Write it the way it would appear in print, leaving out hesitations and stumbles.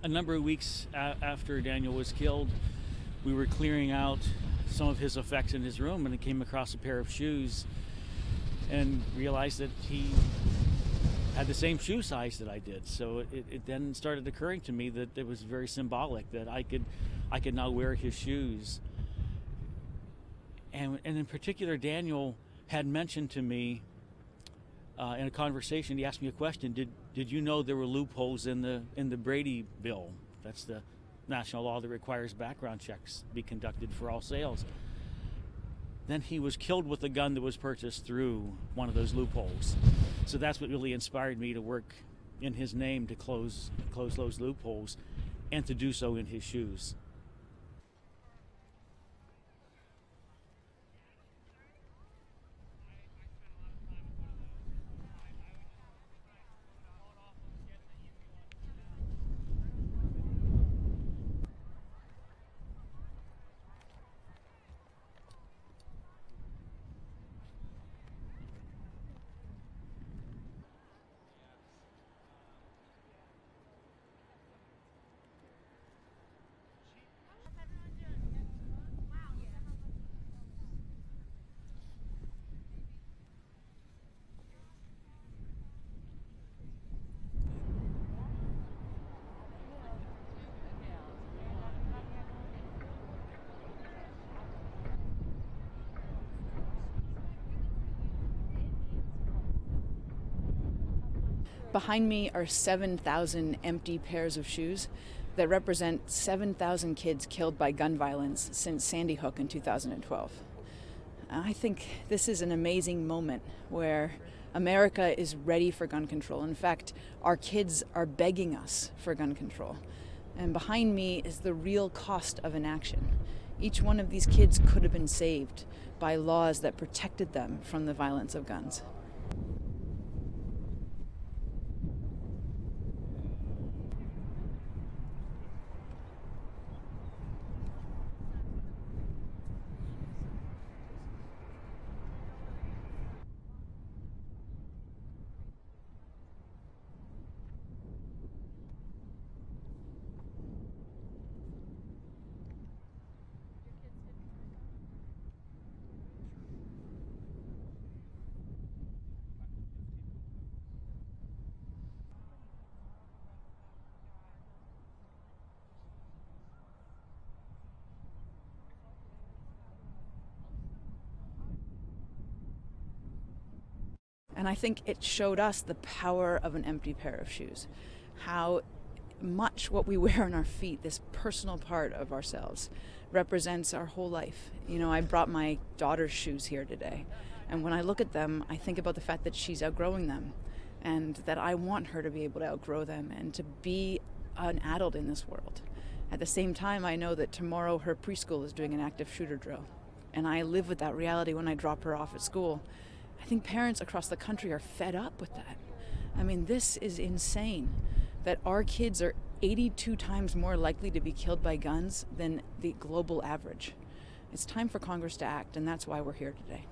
A number of weeks after Daniel was killed, we were clearing out some of his effects in his room, and I came across a pair of shoes and realized that he had the same shoe size that I did. So it then started occurring to me that it was very symbolic that I could now wear his shoes. And in particular, Daniel had mentioned to me in a conversation, he asked me a question, did you know there were loopholes in the Brady bill? That's the national law that requires background checks be conducted for all sales. Then he was killed with a gun that was purchased through one of those loopholes. So that's what really inspired me to work in his name to close those loopholes, and to do so in his shoes. Behind me are 7,000 empty pairs of shoes that represent 7,000 kids killed by gun violence since Sandy Hook in 2012. I think this is an amazing moment where America is ready for gun control. In fact, our kids are begging us for gun control. And behind me is the real cost of inaction. Each one of these kids could have been saved by laws that protected them from the violence of guns. And I think it showed us the power of an empty pair of shoes. How much what we wear on our feet, this personal part of ourselves, represents our whole life. You know, I brought my daughter's shoes here today. And when I look at them, I think about the fact that she's outgrowing them, and that I want her to be able to outgrow them and to be an adult in this world. At the same time, I know that tomorrow her preschool is doing an active shooter drill. And I live with that reality when I drop her off at school. I think parents across the country are fed up with that. I mean, this is insane that our kids are 82 times more likely to be killed by guns than the global average. It's time for Congress to act, and that's why we're here today.